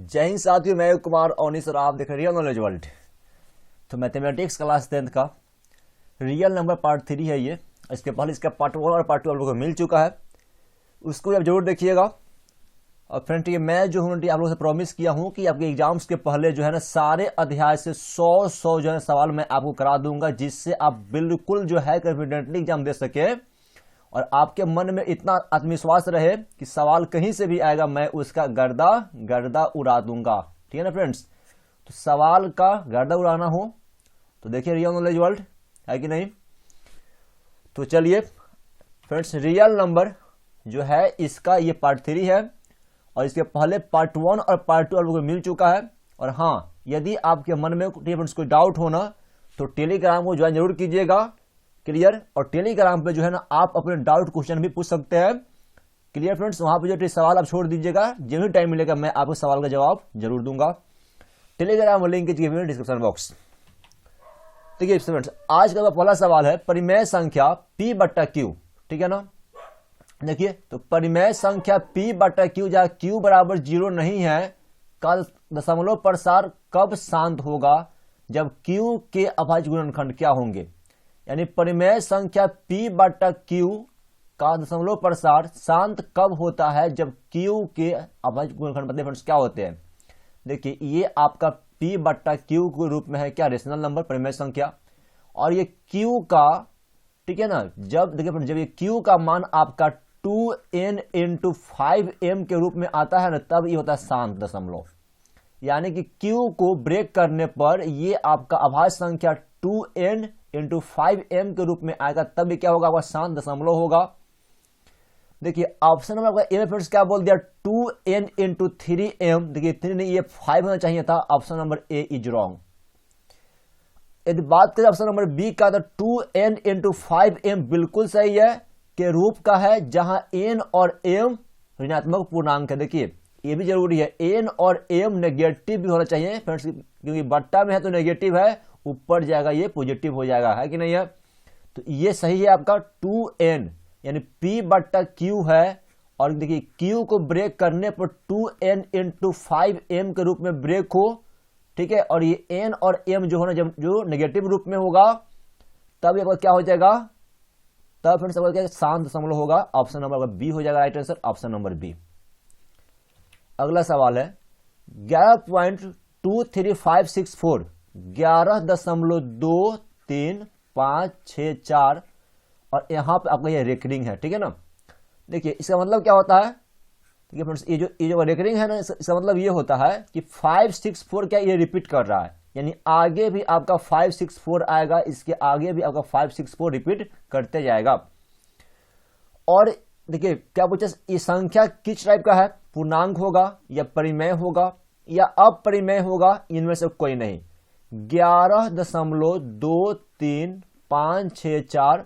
जय हिंद साथियों, मैं कुमार ओनी सर, आप देख रहे हैं रियल नॉलेज वर्ल्ड। तो मैथमेटिक्स क्लास 10th का रियल नंबर पार्ट 3 है ये। इसके पहले इसका पार्ट 1 और पार्ट 2 आप लोगों को मिल चुका है, उसको आप जरूर देखिएगा। और फ्रेंड ये मैं जो हूँ आप लोगों से प्रॉमिस किया हूँ कि आपके एग्जाम्स के पहले जो है ना सारे अध्याय से 100 जो है सवाल मैं आपको करा दूंगा, जिससे आप बिल्कुल जो है कॉन्फिडेंटली एग्जाम दे सके और आपके मन में इतना आत्मविश्वास रहे कि सवाल कहीं से भी आएगा मैं उसका गर्दा उड़ा दूंगा। ठीक है ना फ्रेंड्स? तो सवाल का गर्दा उड़ाना हो तो देखिए रियल नॉलेज वर्ल्ड, है कि नहीं? तो चलिए फ्रेंड्स, रियल नंबर जो है इसका ये पार्ट 3 है और इसके पहले पार्ट 1 और पार्ट 2 आप लोगों को मिल चुका है। और हाँ, यदि आपके मन में कोई डाउट होना तो टेलीग्राम को ज्वाइन जरूर कीजिएगा, क्लियर। और टेलीग्राम पे जो है ना आप अपने डाउट क्वेश्चन भी पूछ सकते हैं, क्लियर फ्रेंड्स। वहां पे जो सवाल आप छोड़ दीजिएगा, जब भी टाइम मिलेगा मैं आपको सवाल का जवाब जरूर दूंगा। Telegram link description box. देखिए फ्रेंड्स, आज का पहला सवाल है परिमेय संख्या p बट्टा q, ठीक है ना। देखिए, तो परिमेय संख्या p बट्टा q जहां q बराबर 0 नहीं है का दशमलव प्रसार कब शांत होगा, जब q के अभाज्य गुणनखंड क्या होंगे। यानी परिमेय संख्या p बट्टा q का दशमलव प्रसार शांत कब होता है, जब q के अभाज्य गुणनखंड मतलब फ्रेंड्स क्या होते हैं। देखिए, ये आपका p बट्टा q के रूप में है क्या, रेशनल नंबर परिमेय संख्या। और ये q का, ठीक है ना, जब देखिए जब ये q का मान आपका 2n इंटू 5m के रूप में आता है ना, तब ये होता है शांत दशमलव। यानी कि q को ब्रेक करने पर ये आपका अभाज्य संख्या 2n इंटू 5m के रूप में आएगा, तब ये क्या होगा, आपका शांत दशमलव होगा। देखिए ऑप्शन नंबर आपका ए में फ्रेंड्स क्या बोल दिया, 2n इंटू 3m। देखिए 3 नहीं, ये 5 होना चाहिए था। Option number A is wrong. यदि बात करें ऑप्शन नंबर बी का, तो 2n इंटू 5m बिल्कुल सही है, के रूप का है, जहां n और m ऋणात्मक पूर्णांक है। देखिए ये भी जरूरी है, n और m नेगेटिव भी होना चाहिए फ्रेंड्स, क्योंकि बट्टा में है तो नेगेटिव है, ऊपर जाएगा ये पॉजिटिव हो जाएगा, है कि नहीं है। तो ये सही है आपका 2n, यानी p बट्टा q है। और देखिए q को ब्रेक करने पर 2n इंटू 5m के रूप में ब्रेक हो, ठीक है। और ये n और m जो होना, जब जो नेगेटिव रूप में होगा तब ये क्या हो जाएगा, तब फ्रेंड्स क्या शांत दशमलव होगा। ऑप्शन नंबर बी हो जाएगा right answer, option number B. अगला सवाल है 11.23564, 11.23564 और यहां पे आपका ये रेकरिंग है, ठीक है ना। देखिए इसका मतलब क्या होता है, देखिए फ्रेंड्स ये जो रेकरिंग है ना, इसका मतलब ये होता है कि 564 क्या ये रिपीट कर रहा है, यानी आगे भी आपका 564 आएगा, इसके आगे भी आपका 564 रिपीट करते जाएगा। और देखिए क्या पूछे, ये संख्या किस टाइप का है, पूर्णांक होगा या परिमेय होगा या अपरिमेय होगा, इनमें से कोई नहीं। 11.23564।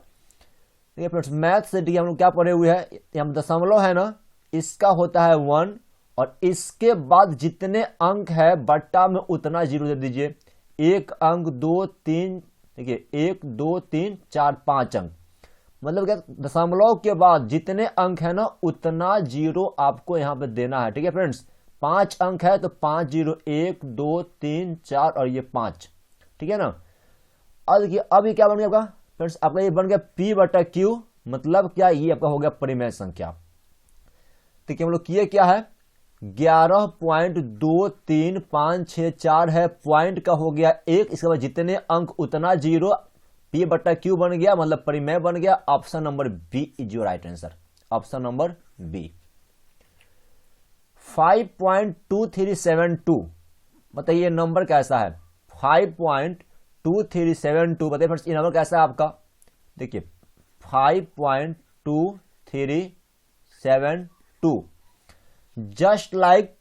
देखिए फ्रेंड्स मैथ से हम लोग क्या पढ़े हुए हैं, हम दशमलव है ना, इसका होता है 1 और इसके बाद जितने अंक है बट्टा में उतना जीरो दे दीजिए। एक अंक 2 3, देखिए 1 2 3 4 5 अंक, मतलब क्या दशमलव के बाद जितने अंक है ना उतना जीरो आपको यहां पे देना है, ठीक है फ्रेंड्स। 5 अंक है तो 5 जीरो, 1 2 3 4 और ये 5, ठीक है ना। अब देखिए अब ये क्या बन गया आपका फ्रेंड्स, आपका ये बन गया p बटा q, मतलब क्या, ये आपका हो गया परिमेय संख्या। देखिए हम लोग किए क्या है, 11.23564 है, पॉइंट का हो गया 1, इसके बाद जितने अंक उतना जीरो, p बटा q बन गया, मतलब परिमेय बन गया। Option number B is your right answer, option number B. 5.2372 बताइए ये नंबर कैसा है, 5.2372 बताइए फ्रेंड्स ये नंबर कैसा है आपका। देखिए 5.2372 जस्ट लाइक,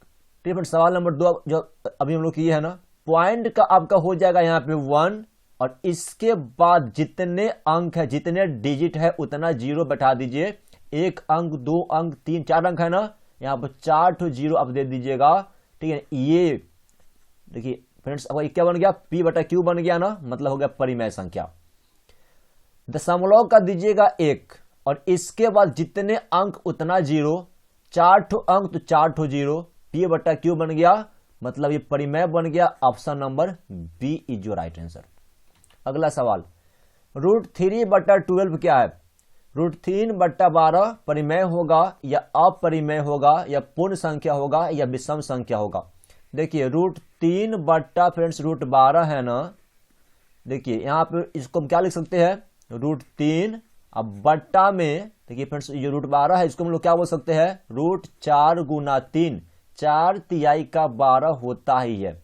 सवाल नंबर 2 जो अभी हम लोग किए है ना, पॉइंट का आपका हो जाएगा यहाँ पे 1 और इसके बाद जितने अंक है, जितने डिजिट है उतना जीरो बैठा दीजिए। 1 अंक 2 अंक 3 4 अंक है ना, यहाँ पर 4 ठो जीरो आप दे दीजिएगा, ठीक है। ये देखिए फ्रेंड्स अब क्या बन गया, p बटा q बन गया ना, मतलब हो गया परिमेय संख्या। दशमलव का दीजिएगा 1 और इसके बाद जितने अंक उतना जीरो, 4 ठो अंक तो 4 ठो जीरो, p बटा q बन गया, मतलब ये परिमेय बन गया, option number B is your right answer. अगला सवाल, √3/12 क्या है? √3/12 परिमेय होगा या अपरिमेय होगा या पूर्ण संख्या होगा या विषम संख्या होगा? देखिए √3 फ्रेंड्स √12 है ना, देखिए यहाँ पे इसको हम क्या लिख सकते हैं, √3 अब बट्टा में, देखिए फ्रेंड्स ये √12 है, इसको हम लोग क्या बोल सकते हैं, √4 गुना 3, 4 तिहाई का 12 होता ही है।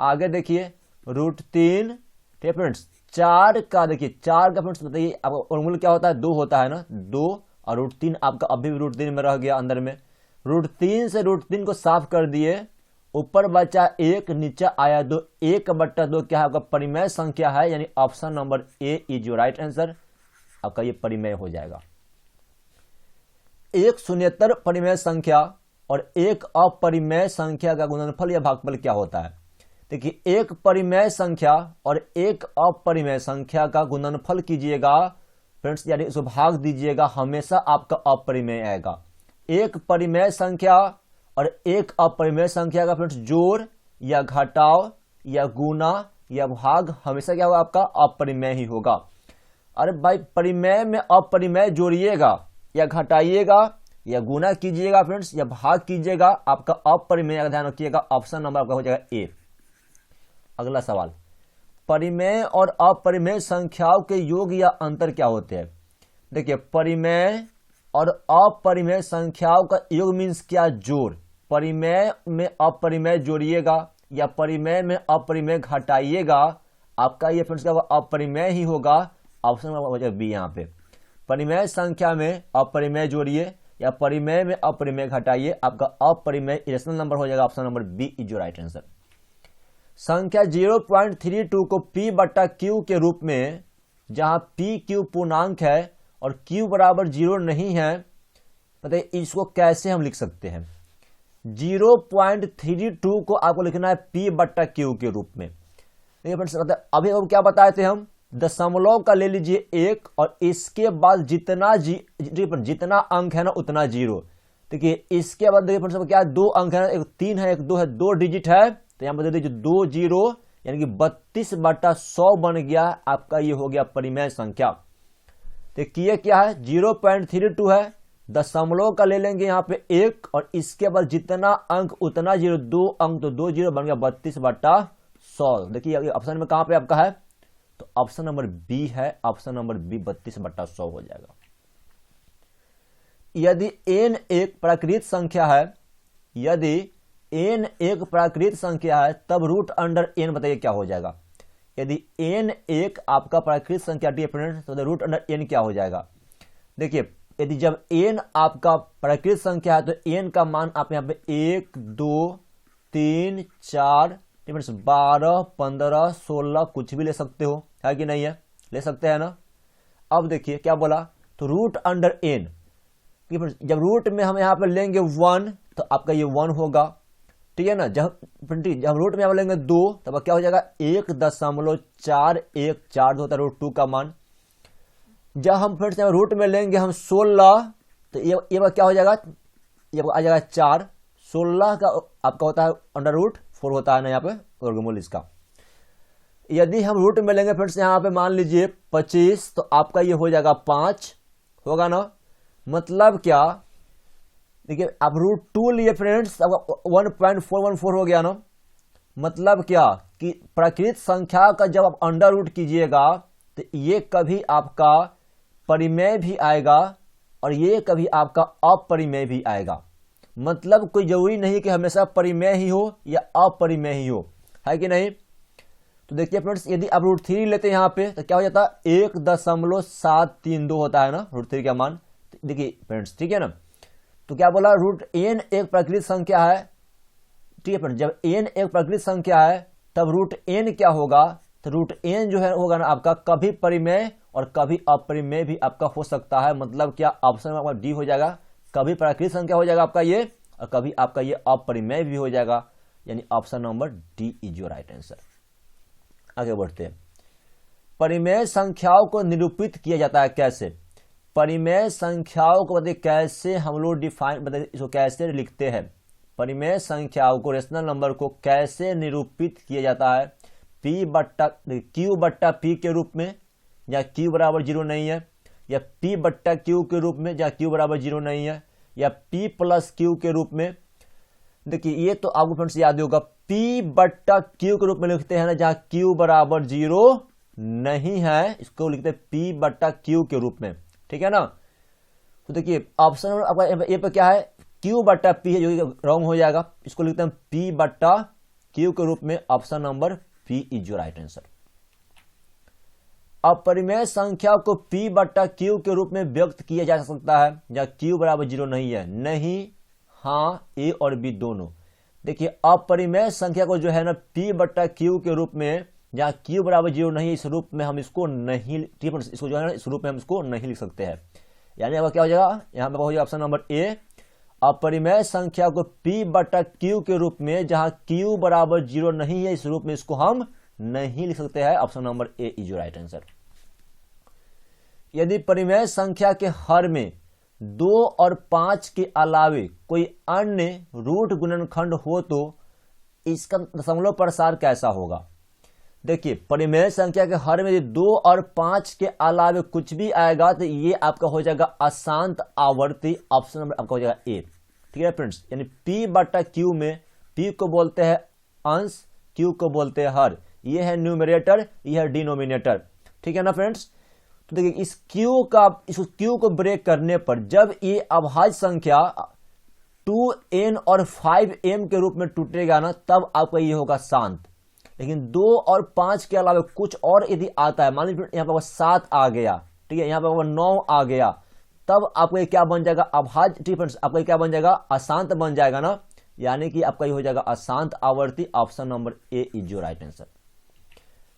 आगे देखिए √3 ठीक है फ्रेंड्स, 4 का देखिए 4 का फ्रेंड्स बताइए आपका वर्गमूल क्या होता है, 2 होता है ना, 2 और √3 आपका अभी भी √3 में रह गया अंदर में। √3 से √3 को साफ कर दिए, ऊपर बचा 1, नीचे आया 2, 1/2 क्या है आपका परिमेय संख्या है, यानी option number A is your right answer, आपका ये परिमेय हो जाएगा। एक शून्येतर परिमेय संख्या और एक अपरिमेय संख्या का गुणनफल या भागफल क्या होता है? देखिए एक परिमेय संख्या और एक अपरिमेय संख्या का गुणनफल कीजिएगा फ्रेंड्स, यानी इसको भाग दीजिएगा, हमेशा आपका अपरिमेय आएगा। एक परिमेय संख्या और एक अपरिमेय संख्या का फ्रेंड्स जोड़ या घटाव या गुना या भाग हमेशा क्या होगा, आपका अपरिमेय ही होगा। अरे भाई परिमेय में अपरिमेय जोड़िएगा या घटाइएगा या गुना कीजिएगा फ्रेंड्स या भाग कीजिएगा, आपका अपरिमेय का ध्यान रखिएगा, ऑप्शन नंबर आपका हो जाएगा ए। अगला सवाल, परिमेय और अपरिमेय संख्याओं के योग या अंतर क्या होते हैं? देखिए परिमेय और अपरिमेय संख्याओं का योग मीन्स क्या, जोड़। परिमेय में अपरिमेय जोड़िएगा या परिमेय में अपरिमेय घटाइएगा, आपका ये फ्रेंड्स क्या होगा, अपरिमेय ही होगा, ऑप्शन नंबर हो जाएगा बी। यहाँ पे परिमेय संख्या में अपरिमेय जोड़िए या परिमेय में अपरिमेय घटाइए, आपका अपरिमेय इरेशनल नंबर हो जाएगा, option number B is your right answer. संख्या 0.32 को p/q के रूप में, जहां p/q पूर्णांक है और q बराबर 0 नहीं है, बताइए इसको कैसे हम लिख सकते हैं? 0.32 को आपको लिखना है p/q के रूप में। देखिए फ्रेंड्स अभी क्या बताए थे हम, दशमलव का ले लीजिए 1 और इसके बाद जितना अंक है ना उतना 0। देखिए इसके बाद देखिए फ्रेंड्स क्या 2 अंक है ना, एक 3 है एक 2 है, 2 डिजिट है, तो यहां पर दे दीजिए 2 0 यानी कि 32/100 बन गया, आपका ये हो गया परिमेय संख्या। देखिए क्या है 0.32 है, दशमलव का ले लेंगे यहाँ पे 1 और इसके बाद जितना अंक उतना 0, 2 अंक तो 2 0 बन गया 32/100। देखिए ऑप्शन में कहां पे आपका है, तो ऑप्शन नंबर बी है, ऑप्शन नंबर बी 32/100 हो जाएगा। यदि n एक प्राकृत संख्या है, यदि n एक प्राकृत संख्या है तब √n बताइए क्या हो जाएगा? यदि n एक आपका प्राकृत संख्या डिफरेंट तो √n क्या हो जाएगा? देखिए यदि जब n आपका प्राकृत संख्या है तो n का मान आप यहाँ पे 1 2 3 4 12 15 16 कुछ भी ले सकते हो, है कि नहीं है, ले सकते हैं ना। अब देखिए क्या बोला, तो √n जब रूट में हम यहाँ पे लेंगे 1 तो आपका ये 1 होगा, ठीक है ना। जब रूट में हम लेंगे 2 तब क्या हो जाएगा 1.414 होता है √2 का मान। जब हम फिर से रूट में लेंगे हम 16 तो ये क्या हो जाएगा, ये आ जाएगा 4। 16 का आपका होता है √4 होता है ना यहाँ पे वर्गमूल इसका। यदि हम रूट में लेंगे फिर से यहाँ पे मान लीजिए 25 तो आपका ये हो जाएगा 5 होगा ना। मतलब क्या, देखिए आप √2 लिए फ्रेंड्स, 1.414 हो गया ना। मतलब क्या कि प्राकृत संख्या का जब आप अंडर रूट कीजिएगा तो ये कभी आपका परिमेय भी आएगा और ये कभी आपका अपरिमेय भी आएगा। मतलब कोई जरूरी नहीं कि हमेशा परिमेय ही हो या अपरिमेय ही हो, है कि नहीं। तो देखिए फ्रेंड्स यदि आप √3 लेते हैं यहाँ पे तो क्या हो जाता है 1.732 होता है ना √3 का मान। देखिए फ्रेंड्स ठीक है ना, तो क्या बोला √n एक प्राकृत संख्या है, ठीक है फ्रेंड्स। जब n एक प्राकृत संख्या है तब √n क्या होगा, तो √n जो है होगा ना आपका कभी परिमेय और कभी अपरिमेय भी आपका हो सकता है। मतलब क्या ऑप्शन आपका डी हो जाएगा, कभी प्राकृत संख्या हो जाएगा आपका ये और कभी आपका ये अपरिमेय भी हो जाएगा, यानी option number D is your right answer. आगे बढ़ते हैं, परिमेय संख्याओं को निरूपित किया जाता है कैसे। परिमेय संख्याओं को बताइए कैसे हम लोग डिफाइन, बताइए इसको कैसे लिखते हैं परिमेय संख्याओं को रेशनल नंबर को कैसे निरूपित किया जाता है, क्यू बट्टा पी के रूप में, या क्यू बराबर 0 नहीं है, या पी बट्टा क्यू के रूप में जहाँ क्यू बराबर 0 नहीं है, या पी प्लस क्यू के रूप में। देखिए ये तो आपको फ्रेंड्स याद होगा, पी बट्टा क्यू के रूप में लिखते हैं ना, जहां क्यू बराबर 0 नहीं है, इसको लिखते हैं पी बट्टा क्यू के रूप में, ठीक है ना। तो देखिए ऑप्शन आपका ए पे क्या है, क्यू बट्टा पी है, जो कि रॉन्ग हो जाएगा, इसको लिखते हैं पी बट्टा क्यू के रूप में। Option number P is your right answer. अब परिमेय संख्या को पी बट्टा क्यू के रूप में व्यक्त किया जा सकता है जहां क्यू बराबर 0 नहीं है, नहीं, हाँ, ए और बी दोनों। देखिए अपरिमेय संख्या को जो है ना पी बट्टा क्यू के रूप में, जहां क्यू बराबर 0 नहीं, इस रूप में हम इसको नहीं, इसको जो है ना इस रूप में हम इसको नहीं लिख सकते हैं। यानी अब क्या हो जाएगा, यहां पर हो जाएगा ऑप्शन नंबर ए, अपरिमेय संख्या को पी बट्टा क्यू के रूप में जहां क्यू बराबर 0 नहीं है, इस रूप में इसको हम नहीं लिख सकते हैं। Option number A is right answer. यदि परिमेय संख्या के हर में 2 और 5 के अलावे कोई अन्य रूट गुणनखंड हो तो इसका दशमलव प्रसार कैसा होगा। देखिए परिमेय संख्या के हर में 2 और 5 के अलावे कुछ भी आएगा तो ये आपका हो जाएगा अशांत आवर्ती। ऑप्शन नंबर आपका हो जाएगा ए, ठीक है फ्रेंड्स। यानी पी बट्टा क्यू में पी को बोलते हैं अंश, क्यू को बोलते हैं हर, ये है न्यूमरेटर, ये है डिनोमिनेटर, ठीक है ना फ्रेंड्स। तो देखिए इस क्यू को ब्रेक करने पर जब ये अभाज्य संख्या 2n और 5m के रूप में टूटेगा ना, तब आपका ये होगा शांत। लेकिन 2 और 5 के अलावा कुछ और यदि आता है, मान लीजिए यहाँ पर 7 आ गया, ठीक है, यहाँ पर 9 आ गया, तब आपका ये क्या बन जाएगा, अभाज्य, ठीक है, आपका क्या बन जाएगा, अशांत बन जाएगा ना। यानी कि आपका ये हो जाएगा अशांत आवर्ती। Option number A is your right answer.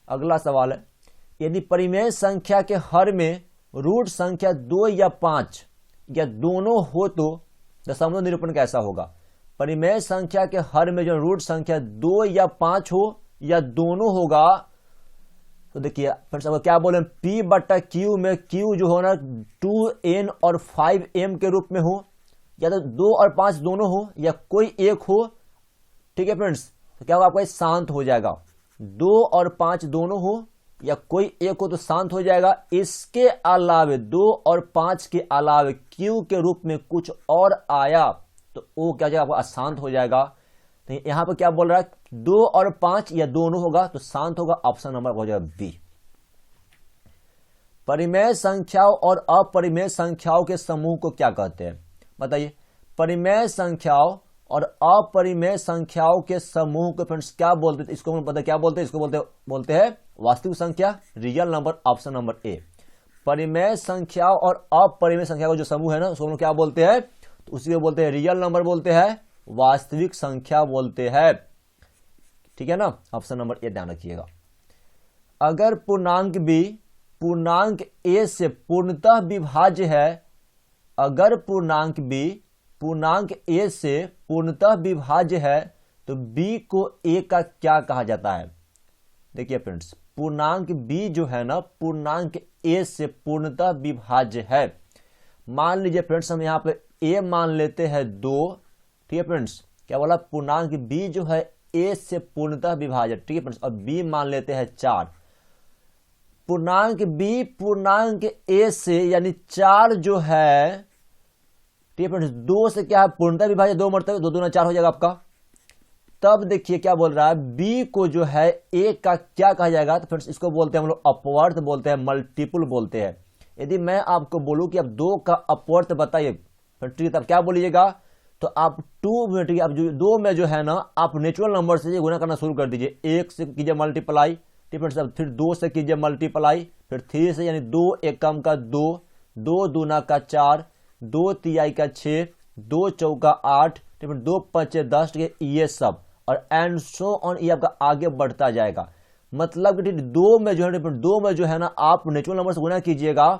अगला सवाल है, यदि परिमेय संख्या के हर में रूट संख्या 2 या 5 या दोनों हो तो दशमलव निरूपण कैसा होगा। परिमेय संख्या के हर में जो रूट संख्या 2 या 5 हो या दोनों होगा, तो देखिए फ्रेंड्स अब क्या बोले, पी बट्टा क्यू में क्यू जो हो ना 2n और 5m के रूप में हो, या तो 2 और 5 दोनों हो या कोई एक हो, ठीक है फ्रेंड्स। तो क्या होगा, आपका शांत हो जाएगा। 2 और 5 दोनों हो या कोई एक हो तो शांत हो जाएगा। इसके अलावे 2 और 5 के अलावे क्यू के रूप में कुछ और आया तो वो क्या जाएगा, आपका अशांत हो जाएगा। तो यहां पर क्या बोल रहा है, 2 और 5 या दोनों होगा तो शांत होगा। ऑप्शन नंबर हो जाएगा बी। परिमेय संख्याओं और अपरिमेय संख्याओं के समूह को क्या कहते हैं, बताइए। परिमेय संख्याओं और अपरिमेय संख्याओं के समूह को फ्रेंड्स क्या बोलते हैं, इसको पता क्या बोलते हैं, इसको बोलते हैं वास्तविक संख्या, रियल नंबर। ऑप्शन नंबर ए। परिमेय संख्याओं और अपरिमेय संख्या का जो समूह है ना, उसको क्या बोलते हैं, तो उसी को बोलते हैं रियल नंबर, बोलते हैं वास्तविक संख्या बोलते हैं, ठीक है ना। ऑप्शन नंबर ए ध्यान रखिएगा। अगर पूर्णांक बी पूर्णांक ए से पूर्णतः विभाज्य है, अगर पूर्णांक बी पूर्णांक ए से पूर्णतः विभाज्य है तो बी को ए का क्या कहा जाता है। देखिए फ्रेंड्स पूर्णांक बी जो है ना पूर्णांक ए से पूर्णतः विभाज्य है। मान लीजिए फ्रेंड्स हम यहाँ पे ए मान लेते हैं 2, ठीक है फ्रेंड्स, क्या बोला, पूर्णांक बी जो है ए से पूर्णतः विभाज्य, ठीक है फ्रेंड्स, और बी मान लेते हैं 4। पूर्णांक बी पूर्णांक ए से यानी 4 जो है, ठीक है फ्रेंड्स, 2 से क्या है पूर्णतः विभाज्य, 2 मरतबे 2 दूना 4 हो जाएगा आपका। तब देखिए क्या बोल रहा है, बी को जो है ए का क्या कहा जाएगा, तो फ्रेंड्स इसको बोलते हैं हम लोग अपवर्त बोलते हैं, मल्टीपल बोलते हैं। यदि मैं आपको बोलूं कि अब 2 का अपवर्त बताइए, ठीक है, तब क्या बोलिएगा, तो आप 2 में, ठीक है, अब 2 में जो है ना आप नेचुरल नंबर से गुणा करना शुरू कर दीजिए। 1 से कीजिए मल्टीप्लाई, ठीक है, फिर 2 से कीजिए मल्टीप्लाई, फिर 3 से, यानी 2 एकम का 2, 2 दूना का 4, 2 तिहाई का 6, 2 चौका 8, 2 पचे 10, ये सब, और एंड सो ऑन, ये आपका आगे बढ़ता जाएगा। मतलब कि 2 में जो है, 2 में जो है ना आप नेचुरल नंबर से गुणा कीजिएगा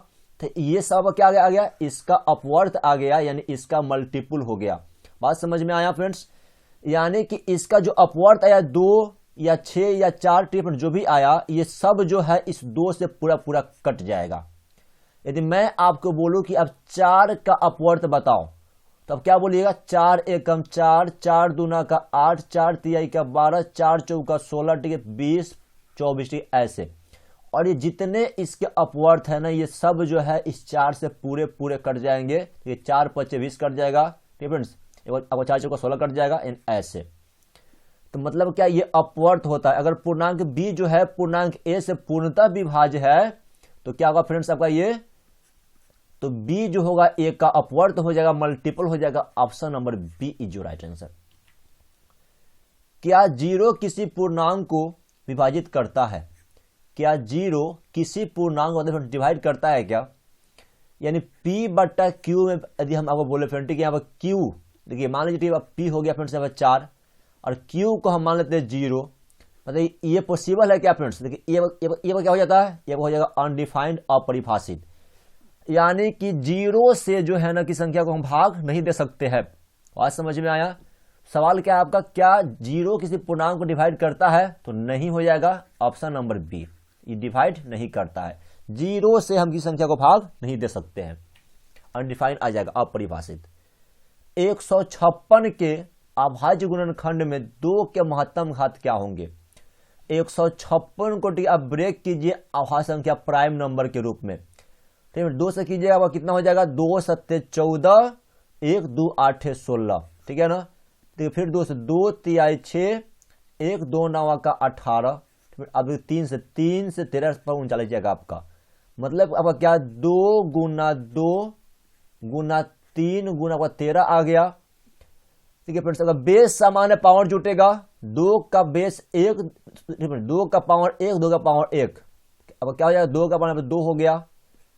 तो ये सब क्या आ गया, इसका अपवर्त आ गया, यानी इसका मल्टीपल हो गया। बात समझ में आया फ्रेंड्स। यानी कि इसका जो अपवर्त आया 2 या 6 या 4, जो भी आया, ये सब जो है इस 2 से पूरा पूरा कट जाएगा। यदि मैं आपको बोलूं कि अब 4 का अपवर्त बताओ, तो अब क्या बोलिएगा, 4 एकम 4, 4 दूना का 8, 4 तिहाई का 12, 4 चौका 16, ठीक है 20, 24, ठीक है ऐसे। और ये जितने इसके अपवर्थ है ना, ये सब जो है इस 4 से पूरे पूरे कट जाएंगे। ये 4 5 20 कट जाएगा, ठीक है फ्रेंड्स, आपको 4 चौका 16 कट जाएगा इन ऐसे। तो मतलब क्या, ये अपवर्थ होता है। अगर पूर्णांक b जो है पूर्णांक a से पूर्णतः विभाज्य है तो क्या होगा फ्रेंड्स आपका ये, तो b जो होगा a का अपवर्थ हो जाएगा, मल्टीपल हो जाएगा। Option number B is your right answer. क्या 0 किसी पूर्णांक को विभाजित करता है? क्या 0 किसी पूर्णांक को डिवाइड करता है क्या? यानी p बट्टा q में यदि हम आपको बोले फ्रेंड, ठीक है यहाँ पर q, देखिए मान लीजिए p हो गया फ्रेंड्स यहाँ पर 4 और q को हम मान लेते हैं 0, मतलब ये पॉसिबल है क्या फ्रेंड्स? देखिए ये क्या हो जाता है, ये हो जाएगा अनडिफाइंड, अपरिभाषित। यानी कि 0 से जो है ना की संख्या को हम भाग नहीं दे सकते हैं। बात समझ में आया? सवाल क्या है आपका, क्या 0 किसी पूर्णांक को डिवाइड करता है? तो नहीं हो जाएगा ऑप्शन नंबर बी, ये डिवाइड नहीं करता है। 0 से हम किसी संख्या को भाग नहीं दे सकते हैं, अनडिफाइंड आ जाएगा, अपरिभाषित। 156 के अभाज्य गुणनखंड में 2 के महत्तम घात क्या होंगे? 156 को आप ब्रेक कीजिए अभाज्य संख्या प्राइम नंबर के रूप में, ठीक है 2 से कीजिएगा, वह कितना हो जाएगा, 2 7 14, 1 2 8 16, ठीक है ना। तो फिर 2 से 2 तिहाई 6, 1 2 9 का 18, अब 3 से 13 पर 39 जाएगा आपका। मतलब आपका क्या, 2 गुना 2 गुना 3 गुना 13 आ गया, ठीक है फ्रेंड्स। अगर बेस सामान्य पावर जुटेगा, 2 का बेस 1, 2 का पावर 1, 2 का पावर 1, अब क्या हो जाएगा, 2 का पावर 2 हो गया,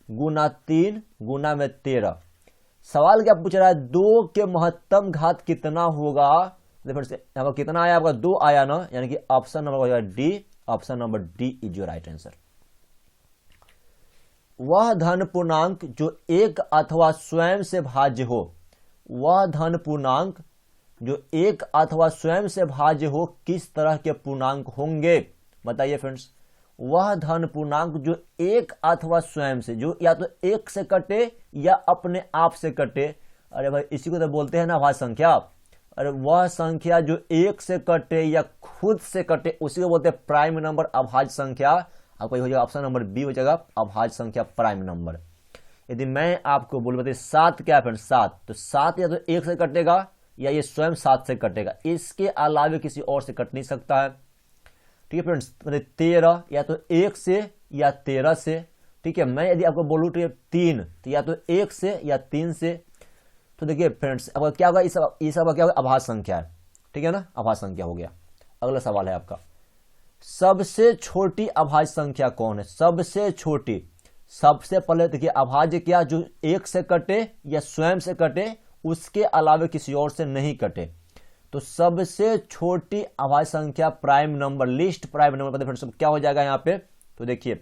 गुना 3 गुना में 13। सवाल क्या पूछ रहा है, 2 के महत्तम घात कितना होगा? फ्रेंड्स यहाँ पर कितना आया आपका, 2 आया ना, यानी कि ऑप्शन नंबर हो जाएगा D, option number D is your right answer. वह धन पूर्णांक जो 1 अथवा स्वयं से भाज्य हो, वह धन पूर्णांक जो 1 अथवा स्वयं से भाज्य हो किस तरह के पूर्णांक होंगे? बताइए फ्रेंड्स। वह धन पूर्णांक जो 1 अथवा स्वयं से, जो या तो 1 से कटे या अपने आप से कटे। अरे भाई इसी को तो बोलते हैं ना अभाज्य संख्या। अरे वह संख्या जो 1 से कटे या खुद से कटे उसी को बोलते हैं प्राइम नंबर, अभाज्य संख्या। आपको हो जाएगा ऑप्शन नंबर बी हो जाएगा, अभाज्य संख्या प्राइम नंबर। यदि मैं आपको बोलूं बताइए 7 क्या है फ्रेंड्स, 7, तो 7 या तो 1 से कटेगा या ये स्वयं 7 से कटेगा, इसके अलावा किसी और से कट नहीं सकता है, ठीक है फ्रेंड्स। मतलब 13 या तो 1 से या 13 से, ठीक है। मैं यदि आपको बोलूं 3 तो या तो 1 से या 3 से, तो देखिए फ्रेंड्स अब क्या होगा, इस सब क्या होगा, अभाज्य संख्या है, ठीक है ना, अभाज्य संख्या हो गया। अगला सवाल है आपका, सबसे छोटी अभाज्य संख्या कौन है? सबसे छोटी, सबसे पहले देखिए अभाज्य क्या, जो 1 से कटे या स्वयं से कटे, उसके अलावा किसी और से नहीं कटे। तो सबसे छोटी अभाज्य संख्या prime number, list prime number friends क्या हो जाएगा यहाँ पे? तो देखिए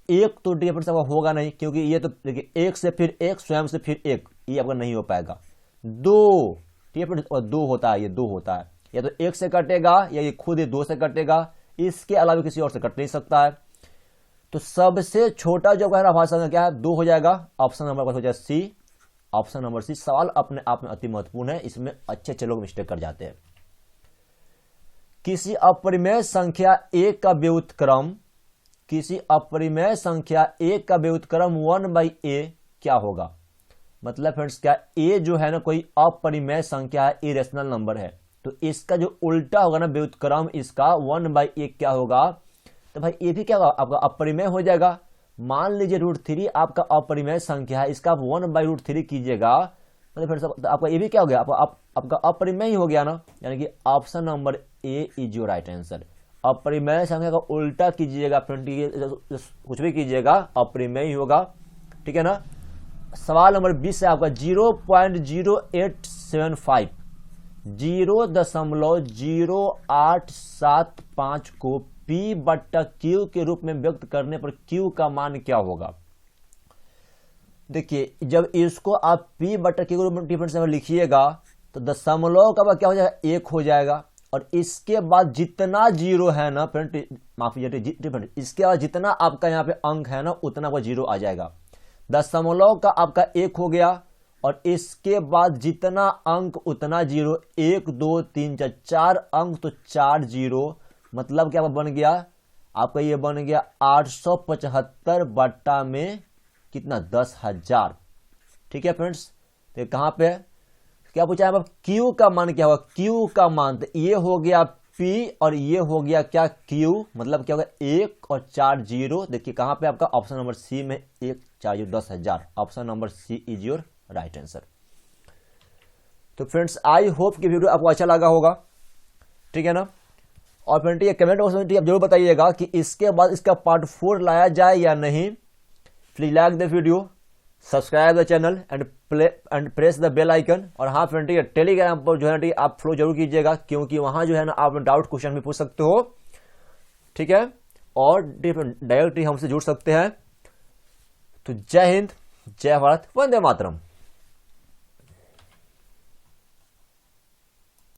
1 तो डी फ्रेंड्स आपका होगा नहीं, क्योंकि ये तो देखिए 1 से फिर 1, स्वयं से फिर 1, ये आपका नहीं हो पाएगा। 2, ठीक है फ्रेंड्स, और 2 होता है, ये 2 होता है, या तो 1 से कटेगा या ये खुद ही 2 से कटेगा, इसके अलावा किसी और से कट नहीं सकता है। तो सबसे छोटा जो अभाज्य संख्या क्या है, 2 हो जाएगा। ऑप्शन नंबर हो जाएगा सी, ऑप्शन नंबर सी। सवाल अपने आप में अति महत्वपूर्ण है, इसमें अच्छे लोग मिस्टेक कर जाते हैं। किसी अपरिमेय संख्या a का व्युत्क्रम, किसी अपरिमेय संख्या a का व्युत्क्रम 1/a क्या होगा? मतलब फ्रेंड्स क्या, a जो है ना कोई अपरिमेय संख्या है, इरेशनल नंबर है, तो इसका जो उल्टा होगा ना व्युत्क्रम इसका 1/a क्या होगा? तो भाई ये भी क्या होगा आपका, अपरिमेय हो जाएगा। मान लीजिए √3 आपका अपरिमेय संख्या है, इसका आप 1/√3 कीजिएगा, मतलब फिर आपका ये भी क्या हो गया, आपका अपरिमेय ही हो गया ना, यानी कि option number A is your right answer. अपरिमेय संख्या का उल्टा कीजिएगा फ्रेंड, कुछ भी कीजिएगा अपरिमेय ही होगा, ठीक है ना। सवाल नंबर 20 है आपका, 0.0875, 0.0875 को P बट्टा Q के रूप में व्यक्त करने पर Q का मान क्या होगा? देखिए जब इसको आप P बट्टा Q के रूप में डिफरेंस में लिखिएगा तो दशमलव का क्या हो जाएगा, 1 हो जाएगा, और इसके बाद जितना जीरो है ना फ्रेंड, माफ कीजिए, इसके बाद जितना आपका यहाँ पे अंक है ना उतना को जीरो आ जाएगा। दशमलव का आपका 1 हो गया, और इसके बाद जितना अंक उतना जीरो, 1 2 3 4 4 अंक तो 4 जीरो, मतलब क्या बन गया आपका, ये बन गया 875 बट्टा में कितना 10,000। ठीक है फ्रेंड्स, तो कहां पे क्या पूछा है, Q का मान क्या होगा, Q का मान, तो ये हो गया P और ये हो गया क्या Q, मतलब क्या होगा 1 और 4 जीरो। देखिए कहां पे आपका ऑप्शन नंबर सी में 1 4 zero 10,000, option number C is your right answer. तो फ्रेंड्स आई होप कि वीडियो आपको अच्छा लगा होगा, ठीक है ना। और फ्रेंड ये कमेंट बॉक्स में आप जरूर बताइएगा कि इसके बाद इसका पार्ट 4 लाया जाए या नहीं। Please like the video, subscribe the channel and press the bell icon. और हाँ फ्रेंड ठीक है, टेलीग्राम पर जो है ना आप फॉलो जरूर कीजिएगा, क्योंकि वहां जो है ना आप डाउट क्वेश्चन भी पूछ सकते हो, ठीक है, और डायरेक्टली हमसे जुड़ सकते हैं। तो जय हिंद, जय भारत, वंदे मातरम।